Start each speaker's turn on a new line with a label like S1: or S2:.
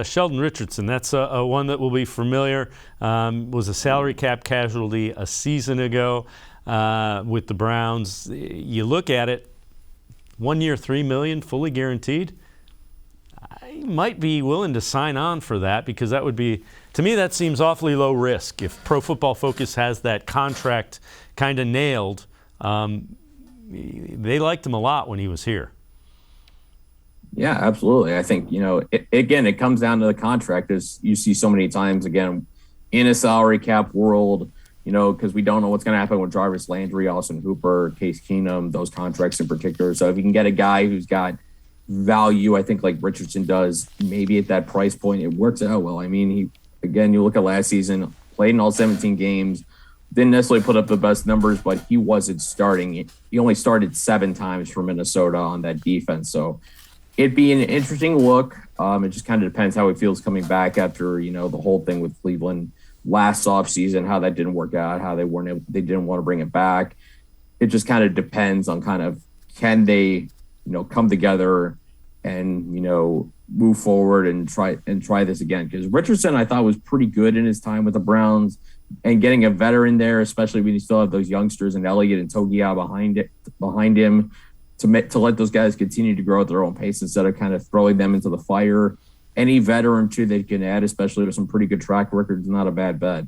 S1: Sheldon Richardson, that's one that will be familiar. Was a salary cap casualty a season ago with the Browns. You look at it, 1 year, $3 million, fully guaranteed. I might be willing to sign on for that because that would be, to me, that seems awfully low risk. If Pro Football Focus has that contract kind of nailed, they liked him a lot when he was here.
S2: Yeah, absolutely. I think, it comes down to the contract, as you see so many times, again, in a salary cap world, because we don't know what's going to happen with Jarvis Landry, Austin Hooper, Case Keenum, those contracts in particular. So if you can get a guy who's got value, I think like Richardson does, maybe at that price point, it works out well. I mean, you look at last season, played in all 17 games, didn't necessarily put up the best numbers, but he wasn't starting. He only started 7 times for Minnesota on that defense. So it'd be an interesting look. It just kind of depends how he feels coming back after, the whole thing with Cleveland last offseason, how that didn't work out, how they didn't want to bring it back. It just kind of depends on can they, come together and, move forward and try this again. Because Richardson, I thought, was pretty good in his time with the Browns, and getting a veteran there, especially when you still have those youngsters and Elliott and Togia behind him, to let those guys continue to grow at their own pace instead of kind of throwing them into the fire. Any veteran too they can add, especially with some pretty good track records, not a bad bet.